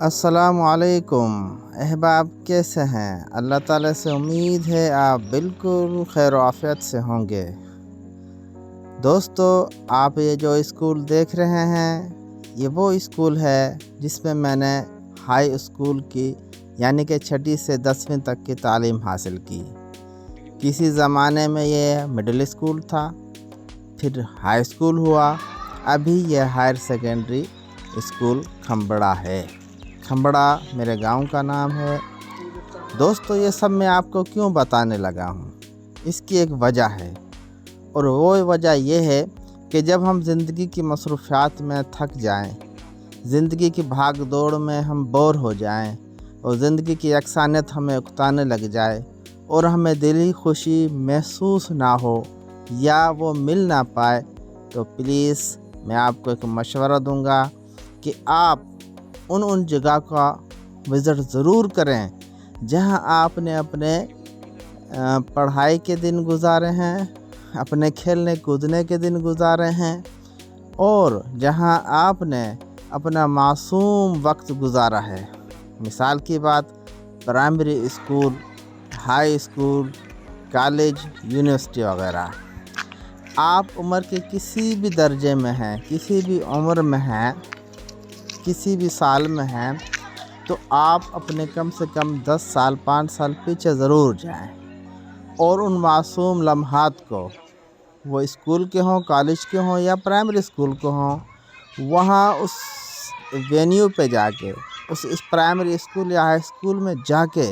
अस्सलामुअलैकुम अहबाब, कैसे हैं? अल्लाह ताला से उम्मीद है आप बिल्कुल खैर आफियत से होंगे। दोस्तों, आप ये जो स्कूल देख रहे हैं, ये वो स्कूल है जिसमें मैंने हाई स्कूल की यानी कि छठी से 10वीं तक की तालीम हासिल की। किसी ज़माने में ये मिडिल स्कूल था, फिर हाई स्कूल हुआ, अभी ये हायर सेकेंडरी स्कूल खम्बड़ा है। खम्बड़ा मेरे गांव का नाम है। दोस्तों, ये सब मैं आपको क्यों बताने लगा हूँ, इसकी एक वजह है, और वो वजह ये है कि जब हम ज़िंदगी की मसरूफ़ियात में थक जाएं, ज़िंदगी की भाग दौड़ में हम बोर हो जाएं और ज़िंदगी की यकसानियत हमें उकताने लग जाए और हमें दिली खुशी महसूस ना हो या वो मिल ना पाए, तो प्लीज़ मैं आपको एक मशवरा दूंगा कि आप उन जगह का विज़िट ज़रूर करें जहां आपने अपने पढ़ाई के दिन गुजारे हैं, अपने खेलने कूदने के दिन गुजारे हैं, और जहां आपने अपना मासूम वक्त गुजारा है। मिसाल की बात, primary school, high school, college, university वगैरह। आप उम्र के किसी भी दर्जे में हैं, किसी भी उम्र में हैं, किसी भी साल में हैं, तो आप अपने कम से कम 10 साल 5 साल पीछे ज़रूर जाएं और उन मासूम लम्हात को, वो स्कूल के हों, कॉलेज के हों या प्राइमरी स्कूल के हों, वहाँ उस वेन्यू पे जाके, उस प्राइमरी स्कूल या हाई स्कूल में जाके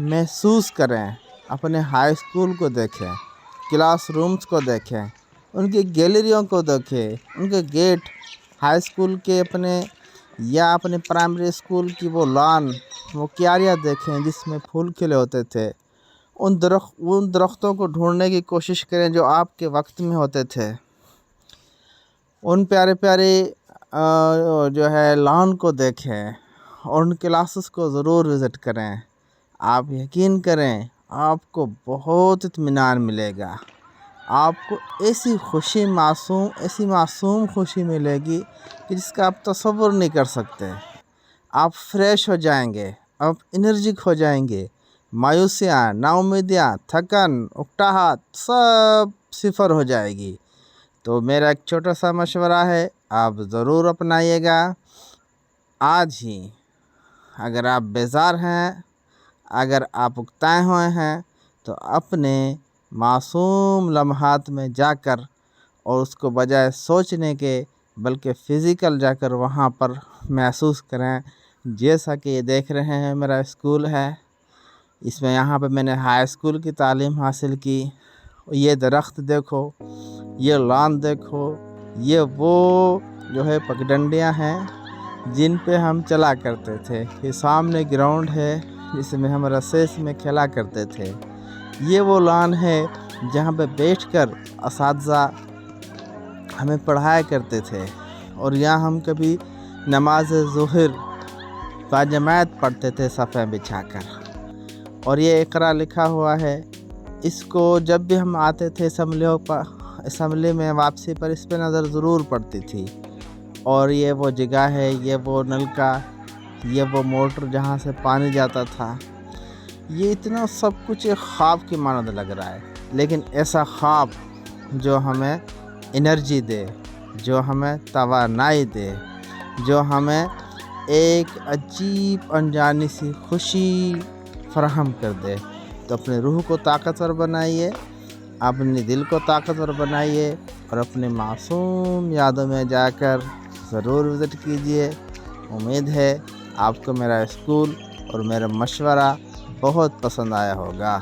महसूस करें, अपने हाई स्कूल को देखें, क्लास रूम्स को देखें, उनकी गैलरियों को देखें, उनके गेट, हाई स्कूल के अपने या अपने प्राइमरी स्कूल की वो लॉन, वो क्यारियाँ देखें जिसमें फूल खिले होते थे। उन दरख्तों को ढूंढने की कोशिश करें जो आपके वक्त में होते थे। उन प्यारे प्यारे जो है लॉन को देखें और उन क्लासेस को ज़रूर विज़िट करें। आप यकीन करें, आपको बहुत इत्मीनान मिलेगा। आपको ऐसी मासूम खुशी मिलेगी कि जिसका आप तसव्वुर नहीं कर सकते। आप फ्रेश हो जाएंगे, आप एनर्जिक हो जाएंगे, मायूसियाँ, नाउमीदियाँ, थकन, उकताहट सब सिफर हो जाएगी। तो मेरा एक छोटा सा मशवरा है, आप ज़रूर अपनाइएगा आज ही। अगर आप बेजार हैं, अगर आप उकताए हुए हैं, तो अपने मासूम लम्हात में जाकर, और उसको बजाय सोचने के बल्कि फ़िज़िकल जाकर वहाँ पर महसूस करें। जैसा कि ये देख रहे हैं, मेरा स्कूल है, इसमें यहाँ पे मैंने हाई स्कूल की तालीम हासिल की। ये दरख्त देखो, ये लॉन देखो, ये वो जो है पगडंडियाँ हैं जिन पे हम चला करते थे। ये सामने ग्राउंड है जिसमें हम रसेस में खेला करते थे। ये वो लॉन है जहाँ पे बैठकर असातिज़ा हमें पढ़ाया करते थे, और यहाँ हम कभी नमाज ज़ुहर बाजमात पढ़ते थे सफ़े बिछाकर। और ये इक़रा लिखा हुआ है, इसको जब भी हम आते थे असम्बली में वापसी पर इस पर नज़र ज़रूर पड़ती थी। और ये वो जगह है, ये वो नलका, ये वो मोटर जहाँ से पानी जाता था। ये इतना सब कुछ एक ख्वाब की मानद लग रहा है, लेकिन ऐसा ख्वाब जो हमें एनर्जी दे, जो हमें तवानाई दे, जो हमें एक अजीब अनजानी सी खुशी फराहम कर दे। तो अपने रूह को ताकतवर बनाइए, अपने दिल को ताकतवर बनाइए, और अपने मासूम यादों में जाकर ज़रूर विज़िट कीजिए। उम्मीद है आपको मेरा स्कूल और मेरा मशवरा बहुत पसंद आया होगा।